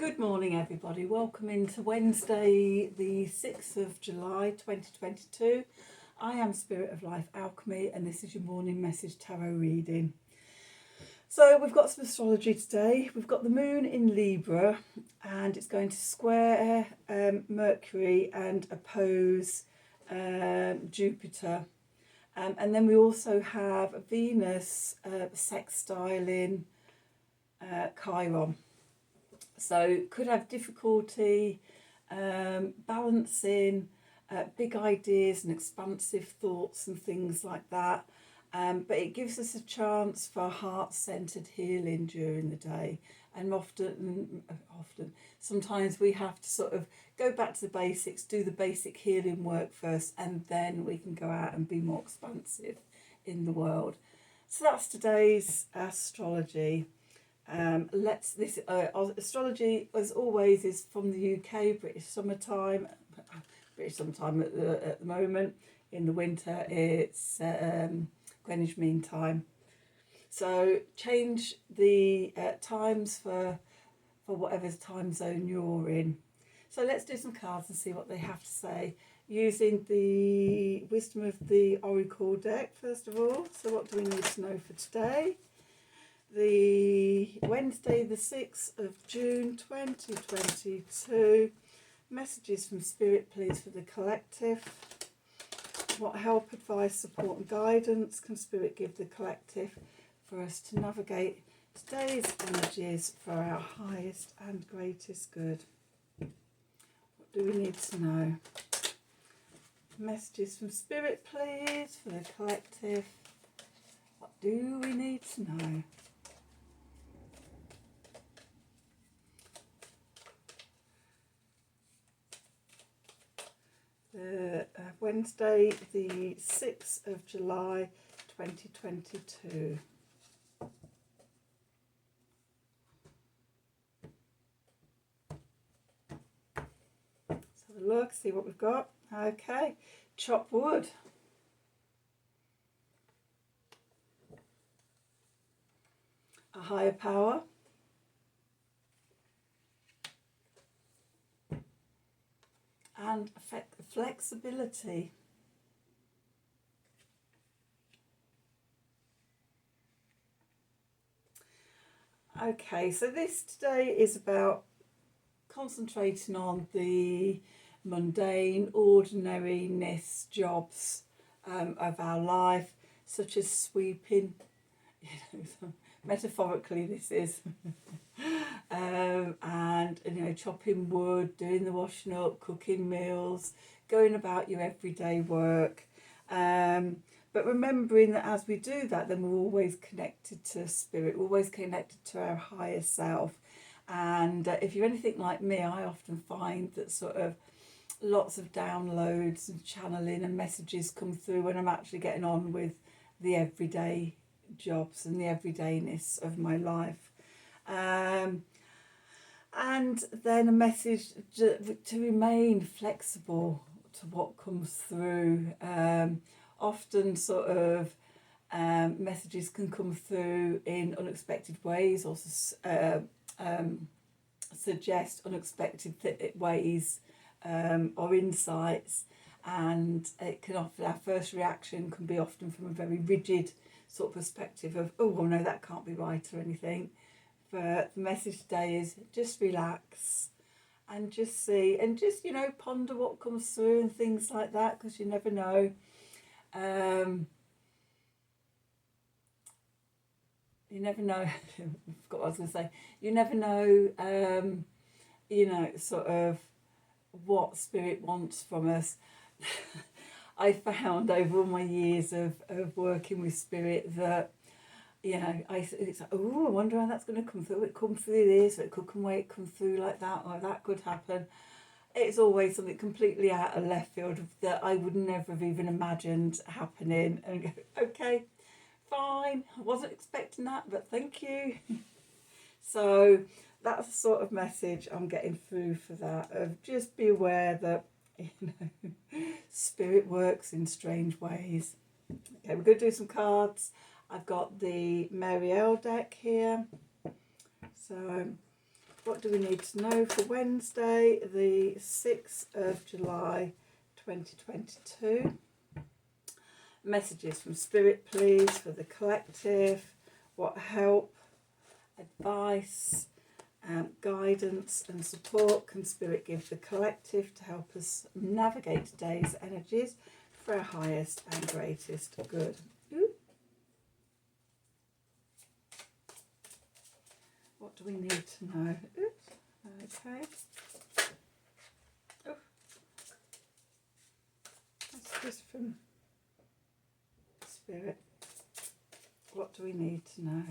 Good morning everybody, welcome into Wednesday the 6th of July 2022. I am Spirit of Life Alchemy and this is your morning message tarot reading. So we've got some astrology today. We've got the moon in Libra and it's going to square Mercury and oppose Jupiter. And then we also have Venus sextile in Chiron. So could have difficulty balancing big ideas and expansive thoughts and things like that. But it gives us a chance for heart-centered healing during the day. And sometimes we have to sort of go back to the basics, do the basic healing work first, and then we can go out and be more expansive in the world. So that's today's astrology. Astrology, as always, is from the UK, British summertime at the moment. In the winter, it's Greenwich Mean Time. So change the times for whatever time zone you're in. So let's do some cards and see what they have to say, using the Wisdom of the Oracle deck, first of all. So what do we need to know for today? The Wednesday the 6th of June 2022. Messages from Spirit, please, for the collective. What help, advice, support and guidance can Spirit give the collective for us to navigate today's energies for our highest and greatest good? What do we need to know? Messages from Spirit, please, for the collective. What do we need to know? Wednesday the 6th of July 2022. Let's have a look, see what we've got. Okay, chop wood. A higher power. And flexibility. Okay, so this today is about concentrating on the mundane, ordinariness jobs of our life, such as sweeping. Metaphorically this is. And chopping wood, doing the washing up, cooking meals, going about your everyday work, but remembering that as we do that, then we're always connected to Spirit, we're always connected to our higher self. And if you're anything like me, I often find that sort of lots of downloads and channeling and messages come through when I'm actually getting on with the everyday jobs and the everydayness of my life. And then a message to remain flexible to what comes through. Often sort of messages can come through in unexpected ways, or suggest unexpected ways or insights, and it can often, our first reaction can be often from a very rigid sort of perspective of, oh well, no, that can't be right or anything. But the message today is just relax and just see and just ponder what comes through and things like that, because you never know. You never know. I forgot what I was going to say. You never know. Sort of what Spirit wants from us. I found over all my years of working with Spirit that, it's like, oh, I wonder how that's going to come through. It come through this, or it could come through like that, or that could happen. It's always something completely out of left field that I would never have even imagined happening. And go, okay, fine, I wasn't expecting that, but thank you. So that's the sort of message I'm getting through for that, of just be aware that Spirit works in strange ways. Okay, we're going to do some cards. I've got the Mary L deck here. So What do we need to know for Wednesday, the 6th of July 2022? Messages from Spirit, please, for the collective. What help, advice, guidance and support can Spirit give the collective to help us navigate today's energies for our highest and greatest good? Ooh. What do we need to know? Oops. Okay. Oh. That's just from Spirit. What do we need to know?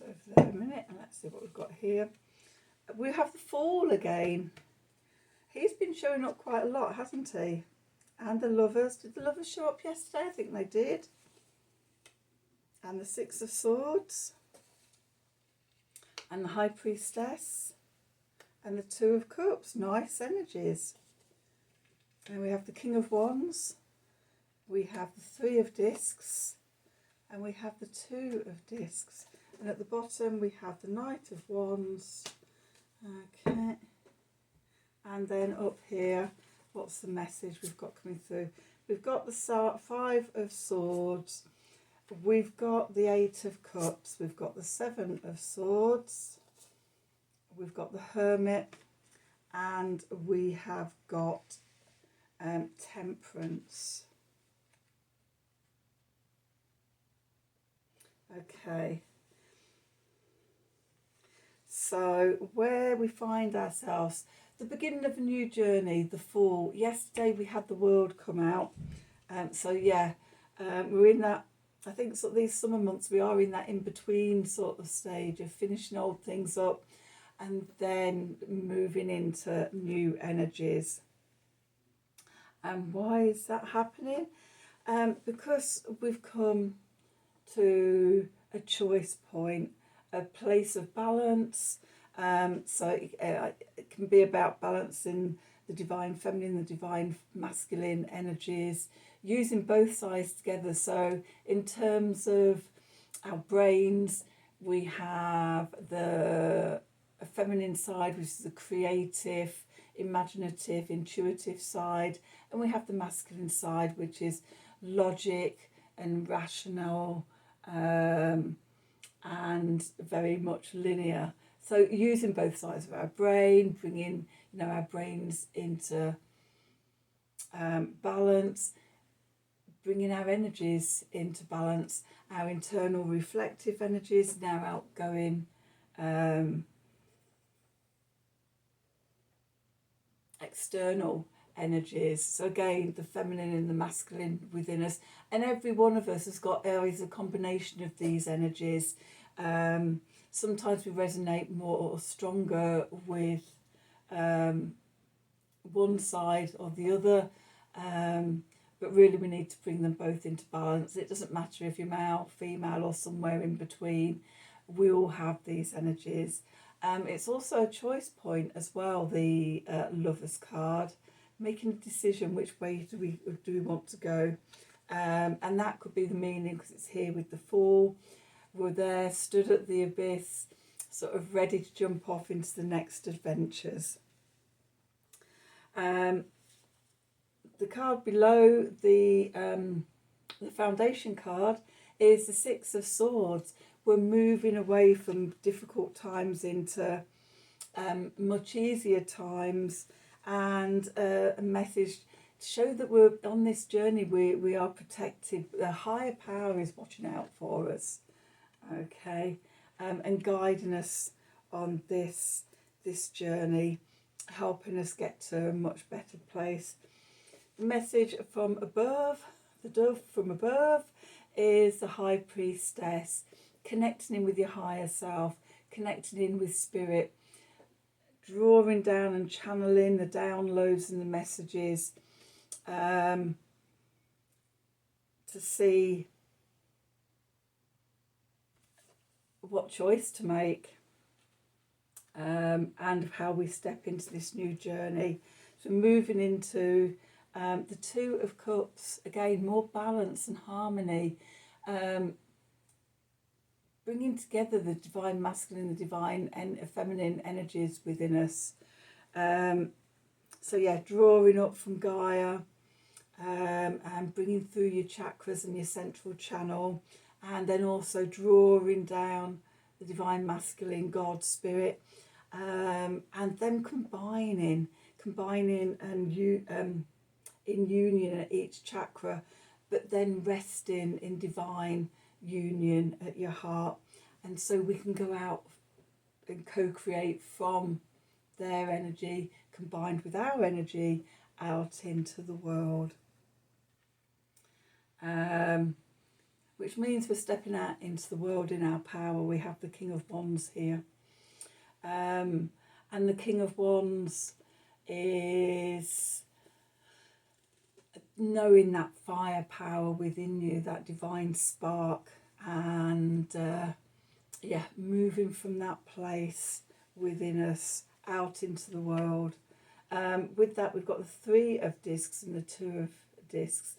Over there a minute, and let's see what we've got here. We have the Fool again. He's been showing up quite a lot, hasn't he? And the Lovers. Did the Lovers show up yesterday? I think they did. And the Six of Swords. And the High Priestess. And the Two of Cups. Nice energies. And we have the King of Wands. We have the Three of Discs. And we have the Two of Discs. And at the bottom we have the Knight of Wands. Okay. And then up here, what's the message we've got coming through? We've got the Five of Swords. We've got the Eight of Cups. We've got the Seven of Swords. We've got the Hermit. And we have got Temperance. Okay. So where we find ourselves, the beginning of a new journey, the Fool. Yesterday we had the World come out. So yeah, we're in that, I think sort of these summer months, we are in that in-between sort of stage of finishing old things up and then moving into new energies. And why is that happening? Because we've come to a choice point, a place of balance. So it can be about balancing the divine feminine, the divine masculine energies, using both sides together. So in terms of our brains, we have the feminine side, which is the creative, imaginative, intuitive side, and we have the masculine side, which is logic and rational, and very much linear. So using both sides of our brain, bringing our brains into balance, bringing our energies into balance, our internal reflective energies, and our outgoing external energies. So again, the feminine and the masculine within us, and every one of us has got always a combination of these energies. Sometimes we resonate more or stronger with one side or the other, but really we need to bring them both into balance. It doesn't matter if you're male, female, or somewhere in between. We all have these energies. It's also a choice point as well, the Lover's card, making a decision which way do we want to go, and that could be the meaning, because it's here with the Fool. We're there, stood at the abyss, sort of ready to jump off into the next adventures. The card below the foundation card is the Six of Swords. We're moving away from difficult times into much easier times, and a message to show that we're on this journey. We are protected. The higher power is watching out for us, okay, and guiding us on this journey, helping us get to a much better place. The message from above, the dove from above, is the High Priestess, connecting in with your higher self, connecting in with spirit, drawing down and channeling the downloads and the messages, to see what choice to make. and of how we step into this new journey. So moving into the Two of Cups, again, more balance and harmony, bringing together the divine masculine, the divine and feminine energies within us. So yeah, drawing up from Gaia, and bringing through your chakras and your central channel, and then also drawing down the divine masculine, God, spirit, and then combining and in union at each chakra, but then resting in divine union at your heart. And so we can go out and co-create from their energy combined with our energy out into the world. Which means we're stepping out into the world in our power. We have the King of Wands here. And the King of Wands is knowing that firepower within you, that divine spark, and moving from that place within us out into the world. With that, we've got the Three of Discs and the Two of Discs.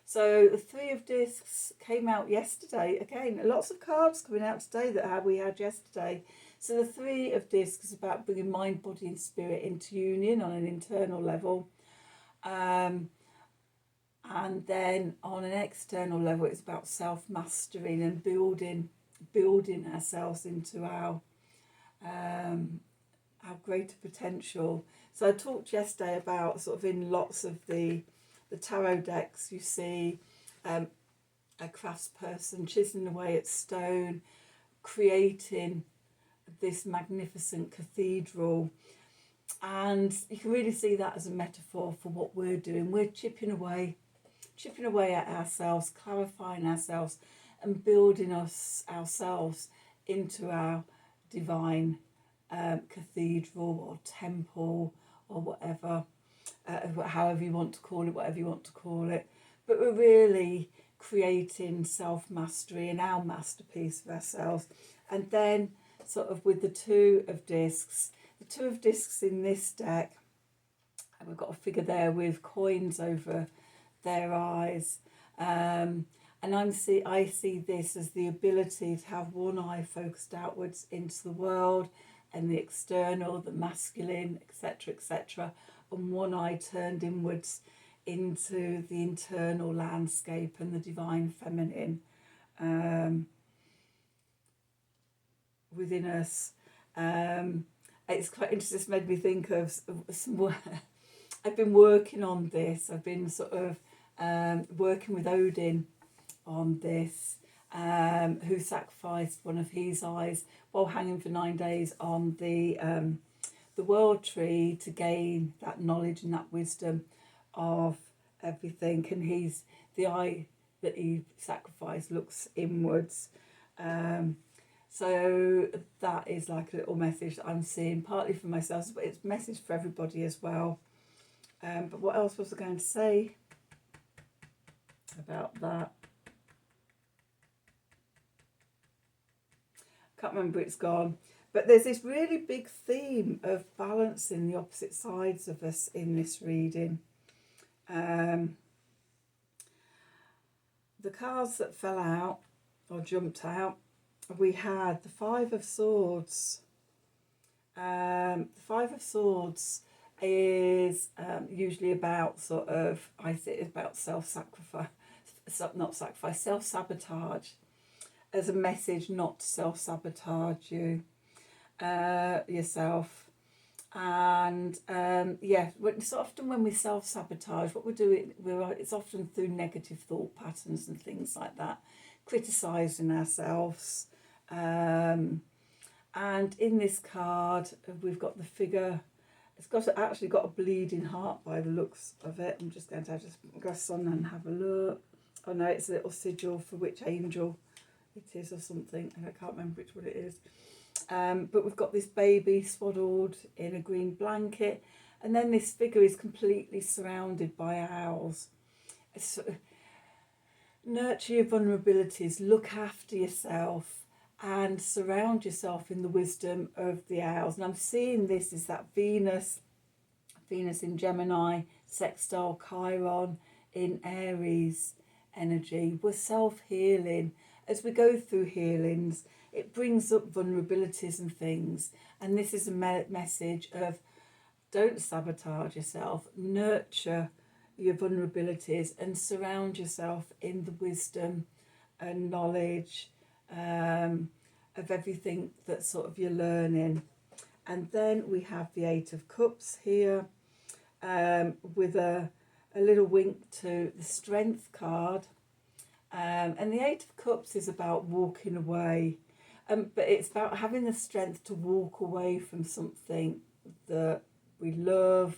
So the Three of Discs came out yesterday. Again, lots of cards coming out today that we had yesterday. So the Three of Discs is about bringing mind, body and spirit into union on an internal level. And then on an external level, it's about self-mastering and building ourselves into our greater potential. So I talked yesterday about sort of in lots of the tarot decks, you see a craftsperson chiseling away at stone, creating this magnificent cathedral. And you can really see that as a metaphor for what we're doing. We're chipping away at ourselves, clarifying ourselves and building ourselves into our divine cathedral or temple or whatever, however you want to call it, whatever you want to call it. But we're really creating self-mastery and our masterpiece of ourselves. And then sort of with the Two of Discs, the Two of Discs in this deck, and we've got a figure there with coins over their eyes. And I see this as the ability to have one eye focused outwards into the world and the external, the masculine, etc., and one eye turned inwards into the internal landscape and the divine feminine within us. It's quite interesting. This made me think of some work. I've been working on this. I've been sort of working with Odin on this, who sacrificed one of his eyes while hanging for 9 days on the world tree to gain that knowledge and that wisdom of everything. And the eye that he sacrificed looks inwards. So that is like a little message that I'm seeing, partly for myself, but it's a message for everybody as well. But what else was I going to say about that? Can't remember, it's gone. But there's this really big theme of balancing the opposite sides of us in this reading. The cards that fell out or jumped out, we had the Five of Swords. The Five of Swords is usually about sort of, I think it's about self-sacrifice, self-sabotage, as a message not to self-sabotage yourself. And it's often when we self-sabotage, what we're doing, it's often through negative thought patterns and things like that, criticising ourselves. And in this card, we've got the figure. It's actually got a bleeding heart by the looks of it. I'm just going to press on and have a look. Oh no, it's a little sigil for which angel it is or something. I can't remember which one it is. But we've got this baby swaddled in a green blanket. And then this figure is completely surrounded by owls. Nurture your vulnerabilities, look after yourself, and surround yourself in the wisdom of the owls. And I'm seeing this is that Venus in Gemini, sextile Chiron in Aries energy. We're self-healing. As we go through healings, it brings up vulnerabilities and things. And this is a message of don't sabotage yourself, nurture your vulnerabilities and surround yourself in the wisdom and knowledge of everything that sort of you're learning. And then we have the Eight of Cups here with a little wink to the Strength card. And the Eight of Cups is about walking away, but it's about having the strength to walk away from something that we love.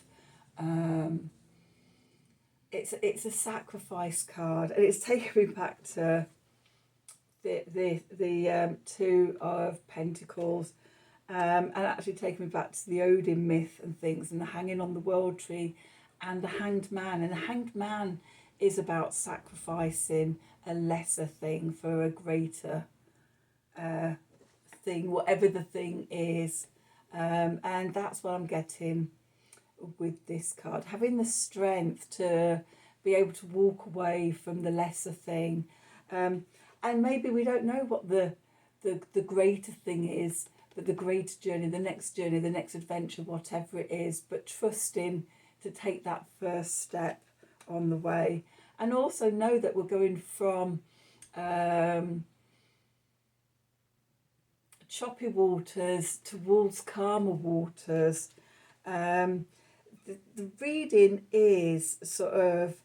It's a sacrifice card, and it's taken me back to the Two of Pentacles, and actually taken me back to the Odin myth and things, and the hanging on the world tree, and the Hanged Man. And the Hanged Man is about sacrificing a lesser thing for a greater thing, whatever the thing is. And that's what I'm getting with this card. Having the strength to be able to walk away from the lesser thing. And maybe we don't know what the greater thing is, but the greater journey, the next adventure, whatever it is, but trusting to take that first step on the way. And also know that we're going from choppy waters towards calmer waters. The reading is sort of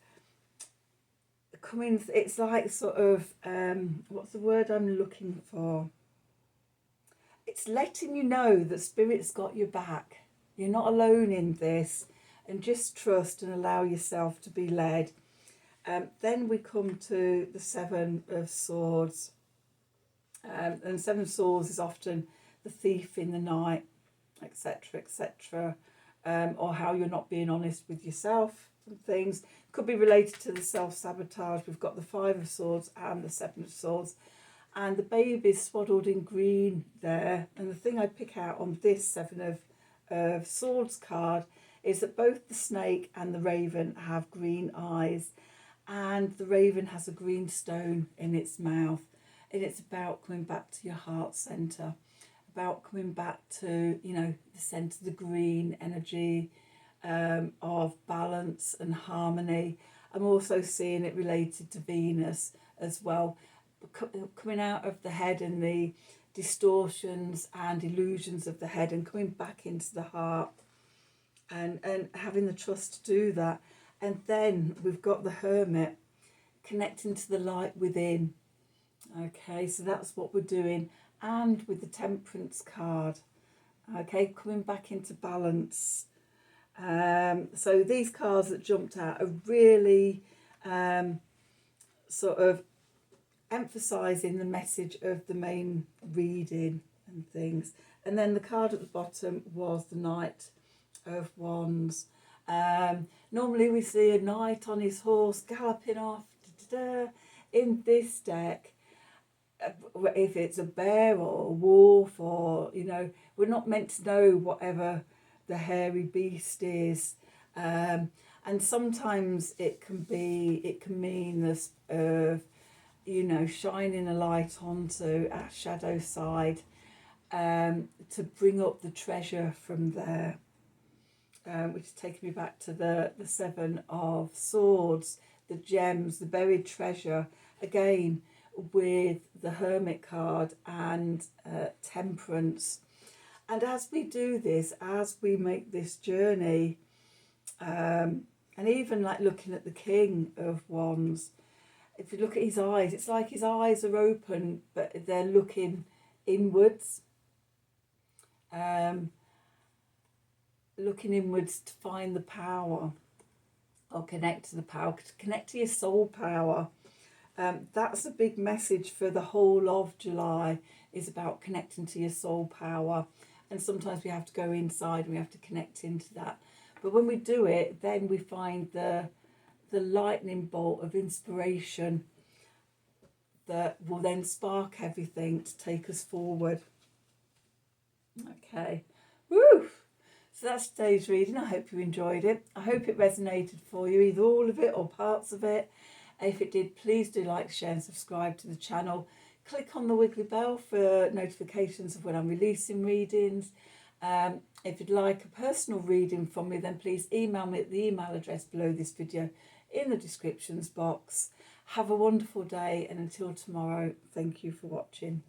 coming, it's like sort of, what's the word I'm looking for? It's letting you know that Spirit's got your back. You're not alone in this, and just trust and allow yourself to be led. Then we come to the Seven of Swords. And Seven of Swords is often the thief in the night, etc., etc. Or how you're not being honest with yourself and things. Could be related to the self-sabotage. We've got the Five of Swords and the Seven of Swords. And the baby's swaddled in green there. And the thing I pick out on this Seven of Swords card is that both the snake and the raven have green eyes. And the raven has a green stone in its mouth. And it's about coming back to your heart centre. About coming back to, you know, the centre, the green energy of balance and harmony. I'm also seeing it related to Venus as well. Coming out of the head and the distortions and illusions of the head and coming back into the heart and having the trust to do that. And then we've got the Hermit connecting to the light within. Okay, so that's what we're doing. And with the Temperance card, okay, coming back into balance. So these cards that jumped out are really sort of emphasising the message of the main reading and things. And then the card at the bottom was the Knight of Wands. Normally we see a knight on his horse galloping off. In this deck, if it's a bear or a wolf, or, you know, we're not meant to know whatever the hairy beast is. And sometimes it can mean this you know, shining a light onto our shadow side to bring up the treasure from there, which is taking me back to the Seven of Swords, the gems, the buried treasure, again with the Hermit card and Temperance. And as we do this, as we make this journey, and even like looking at the King of Wands, if you look at his eyes, it's like his eyes are open, but they're looking inwards. Looking inwards to find the power, or connect to the power, to connect to your soul power. That's a big message for the whole of July, is about connecting to your soul power. And sometimes we have to go inside and we have to connect into that. But when we do it, then we find the lightning bolt of inspiration that will then spark everything to take us forward. Okay. Woo! So that's today's reading. I hope you enjoyed it. I hope it resonated for you, either all of it or parts of it. If it did, please do like, share and subscribe to the channel. Click on the wiggly bell for notifications of when I'm releasing readings. If you'd like a personal reading from me, then please email me at the email address below this video in the descriptions box. Have a wonderful day, and until tomorrow, thank you for watching.